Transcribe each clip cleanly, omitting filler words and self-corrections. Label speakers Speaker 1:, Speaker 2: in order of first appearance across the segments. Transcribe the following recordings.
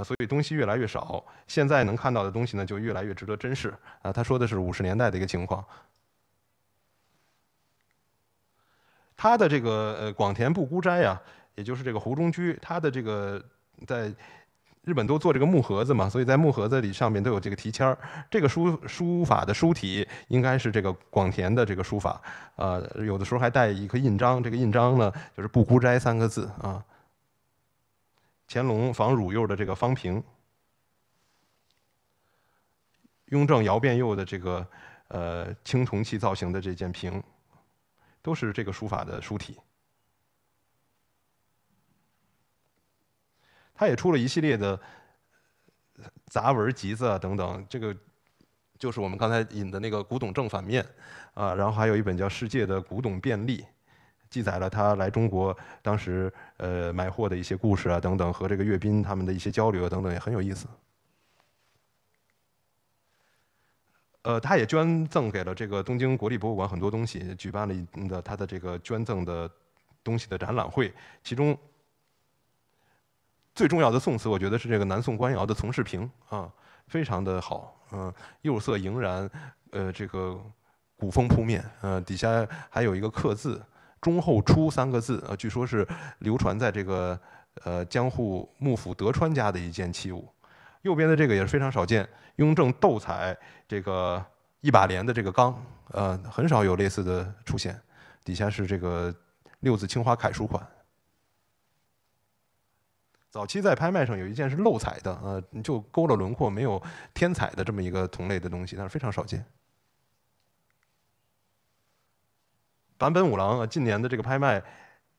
Speaker 1: 所以东西越来越少。现在能看到的东西呢，就越来越值得珍视啊。他说的是50年代的一个情况。他的这个广田不孤斋啊，也就是这个湖中居，他的这个在日本都做这个木盒子嘛，所以在木盒子里上面都有这个题签儿。这个书法的书体应该是这个广田的这个书法，有的时候还带一个印章，这个印章呢就是不孤斋3个字啊。乾隆仿汝右的这个方瓶，雍正姚变右的这个青铜器造型的这件瓶，都是这个书法的书体。他也出了一系列的杂文集子啊等等，这个就是我们刚才引的那个古董正反面啊，然后还有一本叫《世界的古董便利》，记载了他来中国当时买货的一些故事啊等等，和这个阅兵他们的一些交流啊等等，也很有意思。他也捐赠给了这个东京国立博物馆很多东西，举办了他的这个捐赠的东西的展览会，其中最重要的宋词，我觉得是这个南宋官窑的从事瓶啊，非常的好，釉色莹然，这个古风扑面，底下还有一个刻字“忠厚初”3个字，据说是流传在这个江户幕府德川家的一件器物。右边的这个也是非常少见，雍正斗彩这个1把连的这个缸，很少有类似的出现。底下是这个6字青花楷书款。早期在拍卖上有一件是漏彩的，就勾了轮廓，没有天彩的这么一个同类的东西，但是非常少见。坂本五郎近年的这个拍卖，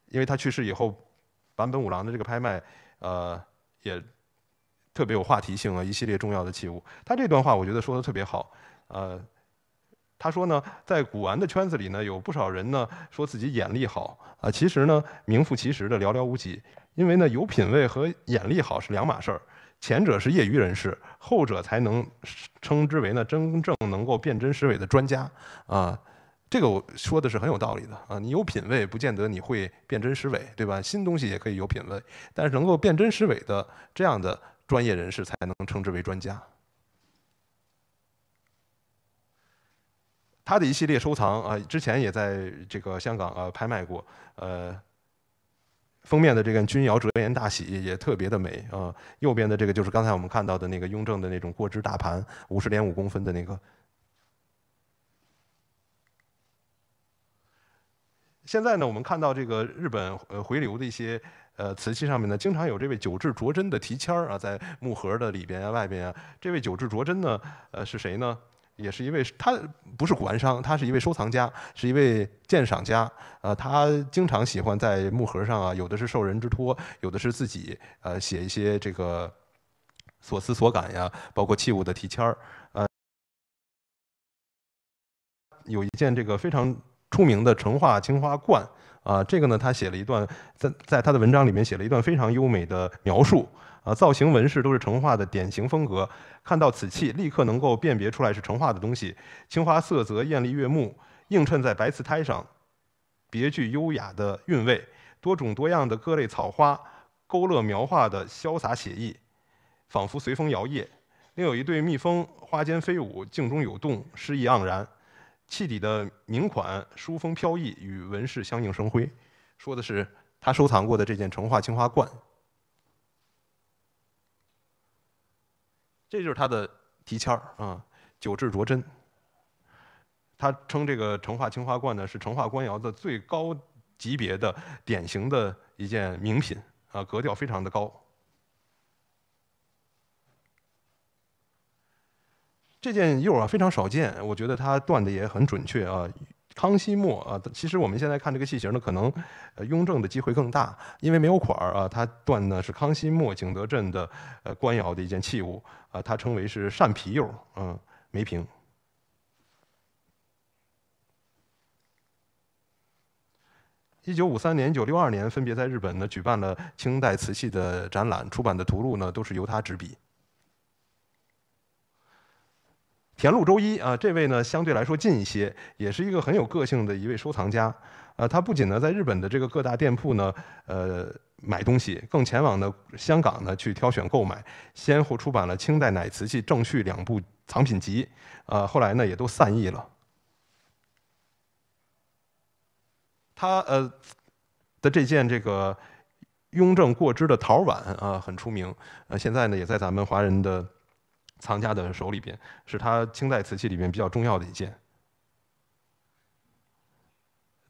Speaker 1: 因为他去世以后，坂本五郎的这个拍卖，也特别有话题性啊，一系列重要的器物。他这段话我觉得说的特别好，他说呢，在古玩的圈子里呢，有不少人呢说自己眼力好啊，其实呢名副其实的寥寥无几。因为呢，有品位和眼力好是两码事儿，前者是业余人士，后者才能称之为呢真正能够辨真识伪的专家啊。这个我说的是很有道理的啊。你有品位，不见得你会辨真识伪，对吧？新东西也可以有品位，但是能够辨真识伪的这样的专业人士才能称之为专家。他的一系列收藏啊，之前也在这个香港拍卖过，封面的这个钧窑折颜大玺也特别的美啊，右边的这个就是刚才我们看到的那个雍正的那种过枝大盘，50.5公分的那个。现在呢，我们看到这个日本回流的一些瓷器上面呢，经常有这位久治卓真的题签儿啊，在木盒的里边啊、外边啊。这位久治卓真呢，是谁呢？也是一位，他不是古玩商，他是一位收藏家，是一位鉴赏家。他经常喜欢在木盒上啊，有的是受人之托，有的是自己写一些这个所思所感呀，包括器物的题签儿。有一件这个非常出名的成化青花冠啊，这个呢，他写了一段在他的文章里面写了一段非常优美的描述。造型纹饰都是成化的典型风格，看到此器立刻能够辨别出来是成化的东西。青花色泽艳丽悦目，映衬在白瓷胎上，别具优雅的韵味。多种多样的各类草花勾勒描画的潇洒写意，仿佛随风摇曳。另有一对蜜蜂花间飞舞，镜中有动，诗意盎然。器底的名款书风飘逸，与纹饰相映生辉。说的是他收藏过的这件成化青花冠。这就是他的题签儿啊，久治卓真。他称这个成化青花冠呢是成化官窑的最高级别的典型的一件名品啊，格调非常的高。这件釉啊非常少见，我觉得它断的也很准确啊。康熙末啊，其实我们现在看这个器型呢，可能雍正的机会更大，因为没有款儿啊。它断呢是康熙末景德镇的官窑的一件器物啊，它称为是扇皮釉，梅瓶。1953年、1962年分别在日本呢举办了清代瓷器的展览，出版的图录呢都是由他执笔。田路周一啊，这位呢相对来说近一些，也是一个很有个性的一位收藏家。他不仅呢在日本的这个各大店铺呢，买东西，更前往呢香港呢去挑选购买，先后出版了清代乃瓷器正序2部藏品集，后来呢也都散佚了。他的这件这个雍正过之的陶碗啊很出名，现在呢也在咱们华人的藏家的手里边，是他清代瓷器里面比较重要的一件。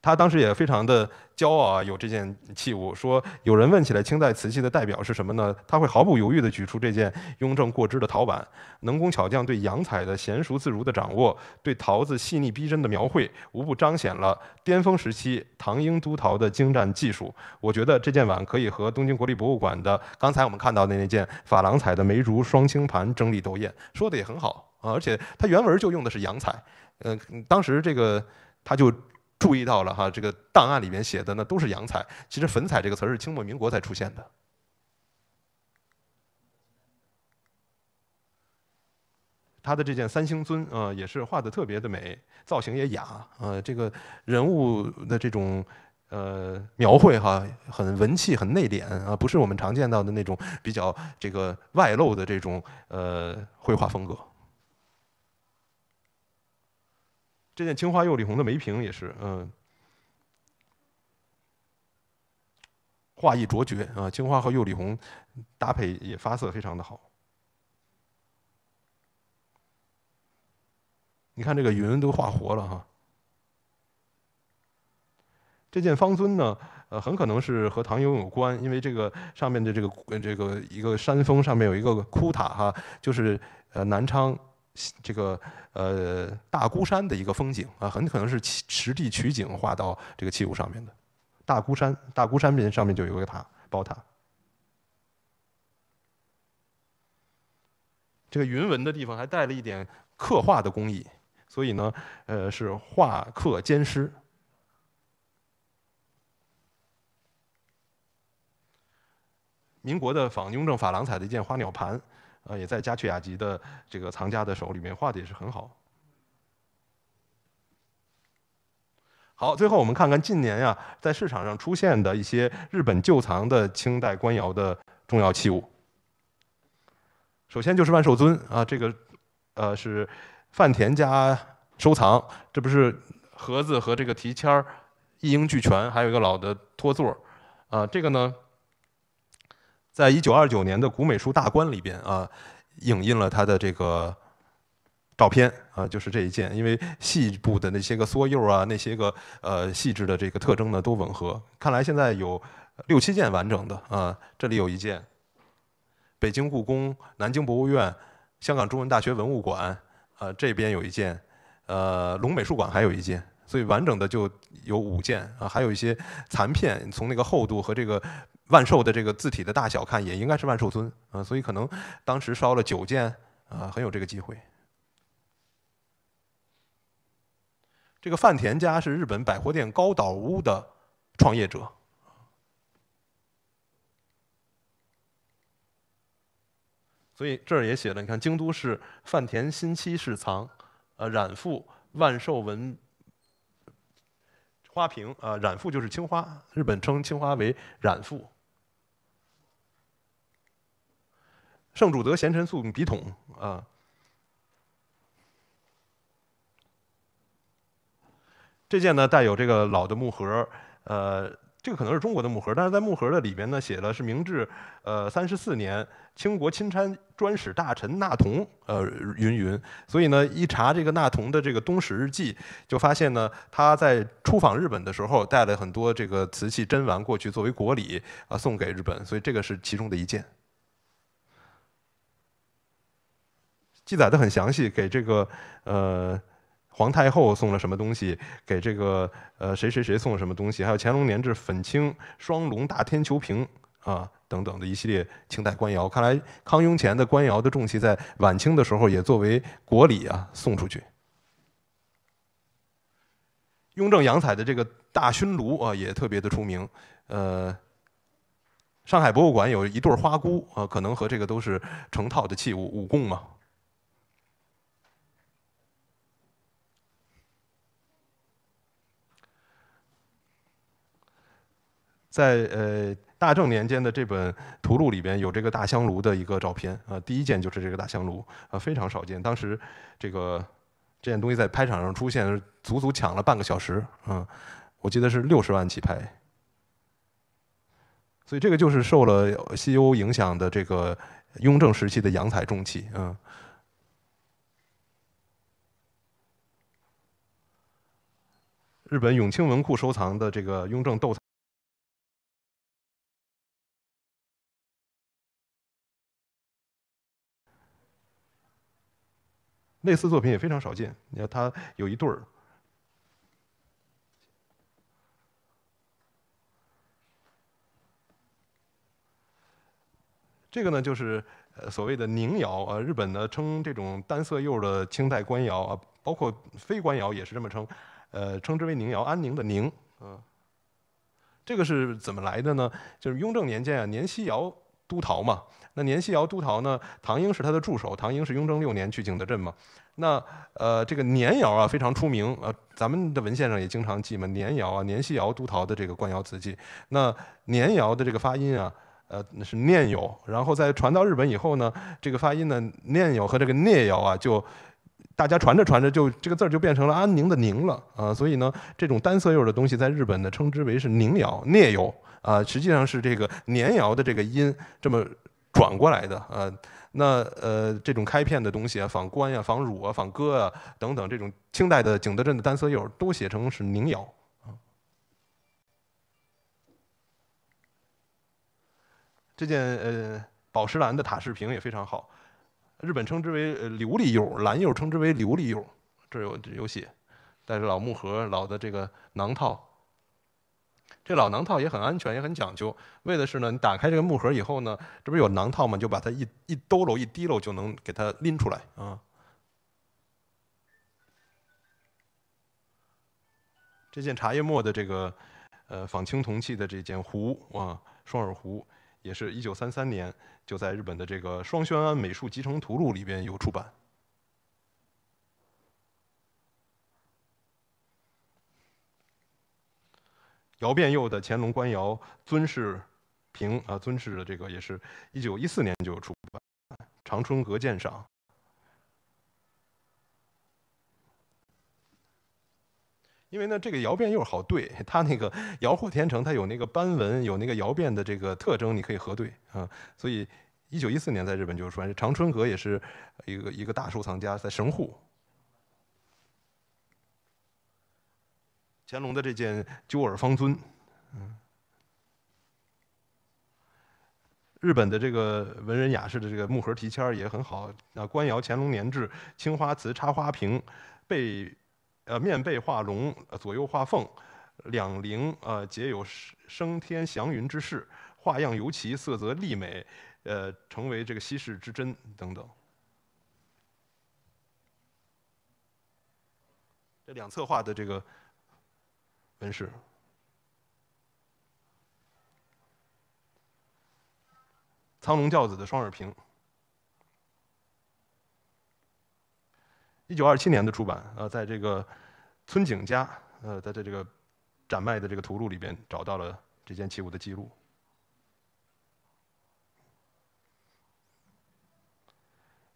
Speaker 1: 他当时也非常的骄傲啊，有这件器物。说有人问起来清代瓷器的代表是什么呢？他会毫不犹豫地举出这件雍正过之的陶碗。能工巧匠对洋彩的娴熟自如的掌握，对陶子细腻逼真的描绘，无不彰显了巅峰时期唐英都陶的精湛技术。我觉得这件碗可以和东京国立博物馆的刚才我们看到的那件珐琅彩的梅竹双青盘争利斗艳，说的也很好啊。而且他原文就用的是洋彩，当时这个他就注意到了哈，这个档案里面写的呢都是洋彩，其实粉彩这个词儿是清末民国才出现的。他的这件三星尊也是画的特别的美，造型也雅，这个人物的这种描绘哈，很文气，很内敛啊，不是我们常见到的那种比较这个外露的这种绘画风格。这件青花釉里红的梅瓶也是，画艺卓绝啊，青花和釉里红搭配也发色非常的好。你看这个云都画活了哈。这件方尊呢，很可能是和唐雍有关，因为这个上面的这个一个山峰上面有一个枯塔哈，就是南昌这个大孤山的一个风景啊，很可能是实地取景画到这个器物上面的。大孤山面上面就有一个塔，宝塔。这个云纹的地方还带了一点刻画的工艺，所以呢，是画刻兼施。民国的仿雍正珐琅彩的一件花鸟盘，也在嘉阕雅集的这个藏家的手里面，画的也是很好。好，最后我们看看近年呀，在市场上出现的一些日本旧藏的清代官窑的重要器物。首先就是万寿尊啊，这个是范田家收藏，这不是盒子和这个题签儿一应俱全，还有一个老的托座啊，这个呢。在1929年的古美术大观里边啊，影印了他的这个照片啊，就是这一件，因为细部的那些个缩釉啊，那些个细致的这个特征呢都吻合。看来现在有6、7件完整的啊，这里有一件，北京故宫、南京博物院、香港中文大学文物馆这边有一件，龙美术馆还有一件。所以完整的就有5件啊，还有一些残片，从那个厚度和这个万寿的这个字体的大小看，也应该是万寿尊啊，所以可能当时烧了9件啊，很有这个机会。这个范田家是日本百货店高岛屋的创业者，所以这儿也写了，你看京都市范田新七世藏，染覆万寿纹。花瓶染覆就是青花，日本称青花为染覆。圣主德贤臣素笔筒啊，这件呢带有这个老的木盒，这个可能是中国的木盒，但是在木盒的里边呢写了是明治34年清国钦差专使大臣纳同云，所以呢一查这个纳同的这个东史日记，就发现呢他在出访日本的时候带了很多这个瓷器珍玩过去作为国礼送给日本，所以这个是其中的一件。记载的很详细，给这个皇太后送了什么东西，给这个谁送了什么东西，还有乾隆年制粉青双龙大天球瓶啊等等的一系列清代官窑。看来康雍乾的官窑的重器在晚清的时候也作为国礼啊送出去。雍正洋彩的这个大熏炉啊也特别的出名，上海博物馆有一对花菇啊，可能和这个都是成套的器物，五贡嘛。在大正年间的这本图录里边有这个大香炉的一个照片啊，第一件就是这个大香炉啊，非常少见。当时这件东西在拍场上出现，足足抢了半个小时啊，我记得是60万起拍。所以这个就是受了西欧影响的这个雍正时期的洋彩重器啊。日本永清文库收藏的这个雍正斗彩。类似作品也非常少见。你看，它有一对儿，这个呢就是所谓的宁窑啊，日本呢称这种单色釉的清代官窑啊，包括非官窑也是这么称，称之为宁窑，安宁的宁，这个是怎么来的呢？就是雍正年间啊，年西窑督陶嘛。那年西窑督陶呢，唐英是他的助手，唐英是雍正6年去景德镇嘛。那这个年窑啊非常出名，咱们的文献上也经常记嘛，年窑啊，年西窑督陶的这个官窑瓷器。那年窑的这个发音啊，是念有，然后在传到日本以后呢，这个发音呢，念有和这个聂窑啊就。大家传着传着，就这个字儿就变成了安宁的宁了啊，所以呢，这种单色釉的东西在日本呢称之为是宁窑、聂窑啊，实际上是这个年窑的这个音这么转过来的啊。那这种开片的东西啊，仿官呀、仿汝啊、仿哥啊等等，这种清代的景德镇的单色釉都写成是宁窑啊。这件宝石蓝的塔式瓶也非常好。日本称之为琉璃釉，蓝釉称之为琉璃釉，这有写，带着老木盒、老的这个囊套。这老囊套也很安全，也很讲究，为的是呢，你打开这个木盒以后呢，这不是有囊套吗？就把它一兜搂、一提溜就能给它拎出来啊。这件茶叶末的这个仿青铜器的这件壶啊，双耳壶。也是1933年就在日本的这个双宣安美术集成图录里边有出版。窑变釉的乾隆官窑尊氏瓶啊，尊氏的这个也是1914年就有出版，长春阁鉴赏。因为呢，这个窑变釉好对，它那个窑火天成，它有那个斑纹，有那个窑变的这个特征，你可以核对啊。所以1914年在日本就出版，长春阁也是一个大收藏家，在神户。乾隆的这件鸠耳方尊，日本的这个文人雅士的这个木盒题签也很好啊。官窑乾隆年制青花瓷插花瓶，面背画龙，左右画凤，两棱皆有升天祥云之势，画样尤奇，色泽丽美，成为这个稀世之珍等等。这两侧画的这个纹饰。苍龙教子的双耳瓶，1927年的出版在这个村井家在这个展卖的这个图录里边找到了这件器物的记录。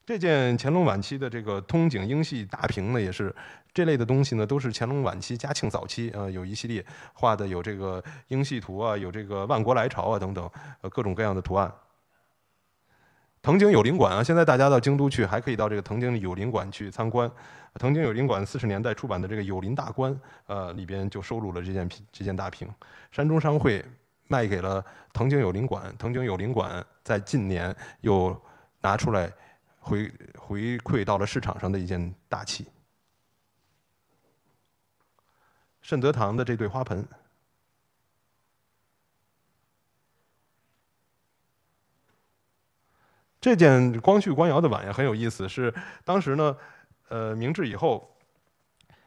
Speaker 1: 这件乾隆晚期的这个通景英系大瓶呢，也是这类的东西呢，都是乾隆晚期、嘉庆早期有一系列画的，有这个英系图啊，有这个万国来朝啊等等，各种各样的图案。藤井有林馆啊，现在大家到京都去，还可以到这个藤井有林馆去参观。藤井有林馆40年代出版的这个《有林大观》里边就收录了这件大瓶。山中商会卖给了藤井有林馆，藤井有林馆在近年又拿出来回馈到了市场上的一件大器。慎德堂的这对花盆。这件光绪官窑的碗也很有意思，是当时呢，明治以后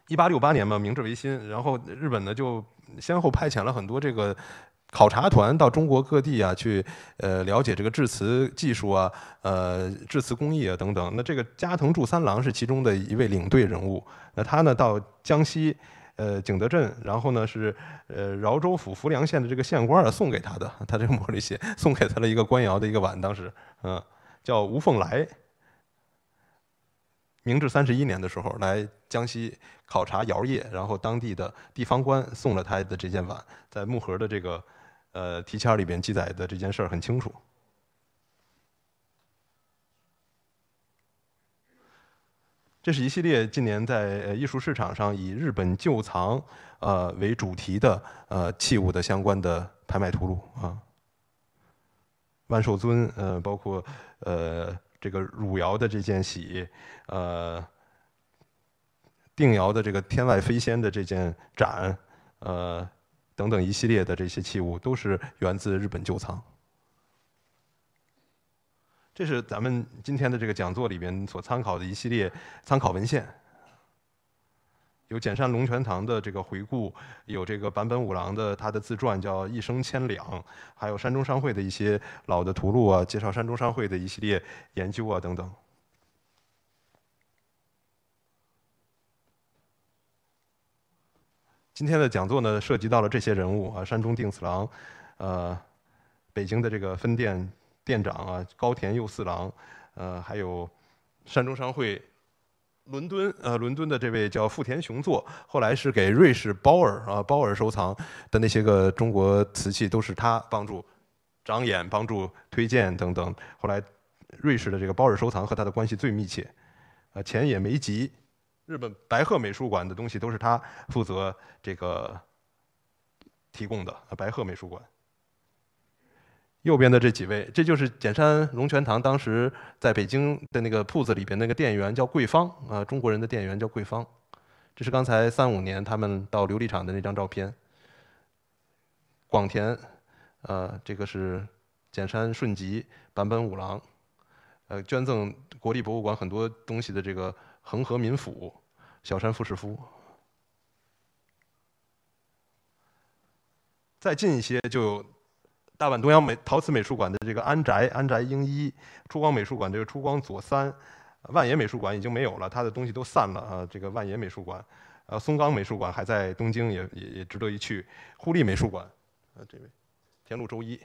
Speaker 1: ，1868年嘛，明治维新，然后日本呢就先后派遣了很多这个考察团到中国各地啊，去了解这个制瓷技术啊，制瓷工艺啊等等。那这个加藤助三郎是其中的一位领队人物。那他呢到江西景德镇，然后呢是饶州府浮梁县的这个县官送给他的，他这个茉莉鞋送给他了一个官窑的一个碗，当时叫吴凤来。明治31年的时候来江西考察窑业，然后当地的地方官送了他的这件碗，在木盒的这个题签里边记载的这件事儿很清楚。这是一系列近年在艺术市场上以日本旧藏为主题的器物的相关的拍卖图录啊。万寿尊包括这个汝窑的这件玺，定窑的这个天外飞仙的这件盏，等等一系列的这些器物都是源自日本旧藏。这是咱们今天的这个讲座里边所参考的一系列参考文献，有简山龙泉堂的这个回顾，有这个坂本五郎的他的自传叫《一生千两》，还有山中商会的一些老的图录啊，介绍山中商会的一系列研究啊等等。今天的讲座呢，涉及到了这些人物啊，山中定次郎，北京的这个分店店长啊，高田佑四郎，还有山中商会伦敦的这位叫富田雄作，后来是给瑞士包尔收藏的那些个中国瓷器，都是他帮助长眼、帮助推荐等等。后来瑞士的这个包尔收藏和他的关系最密切，钱也没急。日本白鹤美术馆的东西都是他负责这个提供的，白鹤美术馆。右边的这几位，这就是简山龙泉堂当时在北京的那个铺子里边那个店员叫桂芳啊，中国人的店员叫桂芳。这是刚才35年他们到琉璃厂的那张照片。广田，这个是简山顺吉、坂本五郎，捐赠国立博物馆很多东西的这个恒河民府、小山富士夫。再近一些就有大阪东洋陶瓷美术馆的这个安宅英一，出光美术馆这个出光左三，万野美术馆已经没有了，他的东西都散了啊。这个万野美术馆，松冈美术馆还在东京，也值得一去。忽利美术馆，这位田路周一，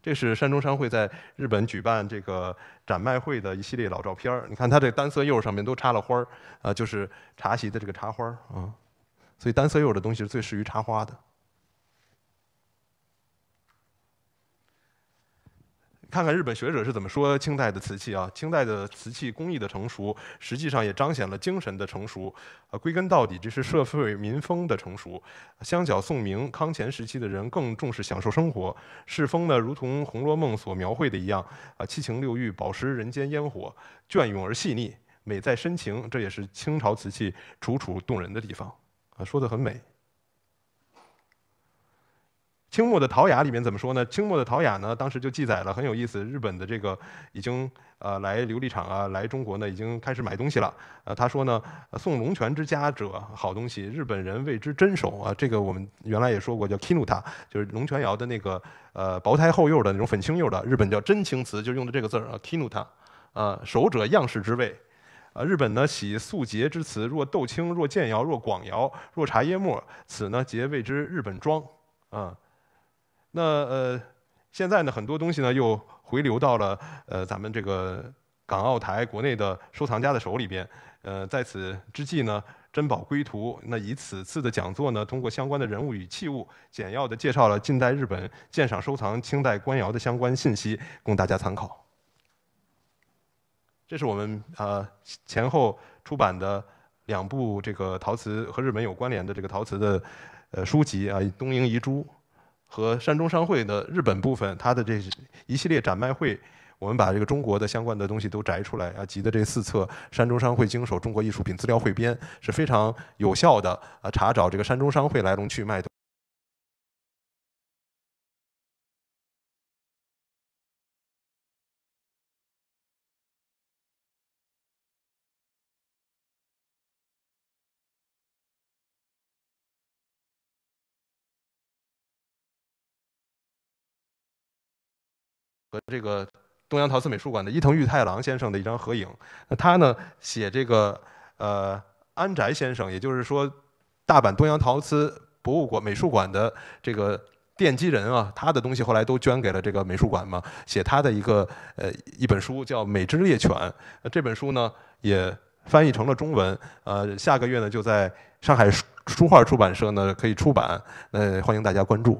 Speaker 1: 这是山中商会在日本举办这个展卖会的一系列老照片儿。你看它这单色釉上面都插了花儿，就是茶席的这个插花啊。所以单色釉的东西是最适于插花的。看看日本学者是怎么说清代的瓷器啊？清代的瓷器工艺的成熟，实际上也彰显了精神的成熟。归根到底，这是社会民风的成熟。相较宋明、康乾时期的人更重视享受生活，世风呢，如同《红楼梦》所描绘的一样，七情六欲，饱食人间烟火，隽永而细腻，美在深情。这也是清朝瓷器楚楚动人的地方。说得很美。清末的陶雅里面怎么说呢？清末的陶雅呢，当时就记载了很有意思，日本的这个已经来琉璃厂啊，来中国呢已经开始买东西了。他说呢，送龙泉之家者，好东西，日本人谓之真手啊。这个我们原来也说过，叫 kinuta， 就是龙泉窑的那个薄胎厚釉的那种粉青釉的，日本叫真青瓷，就用的这个字啊 kinuta，手者样式之味。日本呢喜素洁之瓷，若豆青，若剑窑，若广窑，若茶叶末，此呢皆谓之日本庄啊。那现在呢，很多东西呢又回流到了咱们这个港澳台国内的收藏家的手里边。在此之际呢，珍宝归途。那以此次的讲座呢，通过相关的人物与器物，简要的介绍了近代日本鉴赏收藏清代官窑的相关信息，供大家参考。这是我们前后出版的2部这个陶瓷和日本有关联的这个陶瓷的书籍啊，东瀛遗珠。和山中商会的日本部分，它的这一系列展卖会，我们把这个中国的相关的东西都摘出来啊，集的这4册《山中商会经手中国艺术品资料汇编》是非常有效的查找这个山中商会来龙去脉的。和这个东洋陶瓷美术馆的伊藤裕太郎先生的一张合影。那他呢写这个安宅先生，也就是说大阪东洋陶瓷博物馆美术馆的这个奠基人啊，他的东西后来都捐给了这个美术馆嘛，写他的一本书叫《美之猎犬》，这本书呢也翻译成了中文，下个月呢就在上海书画出版社呢可以出版，欢迎大家关注。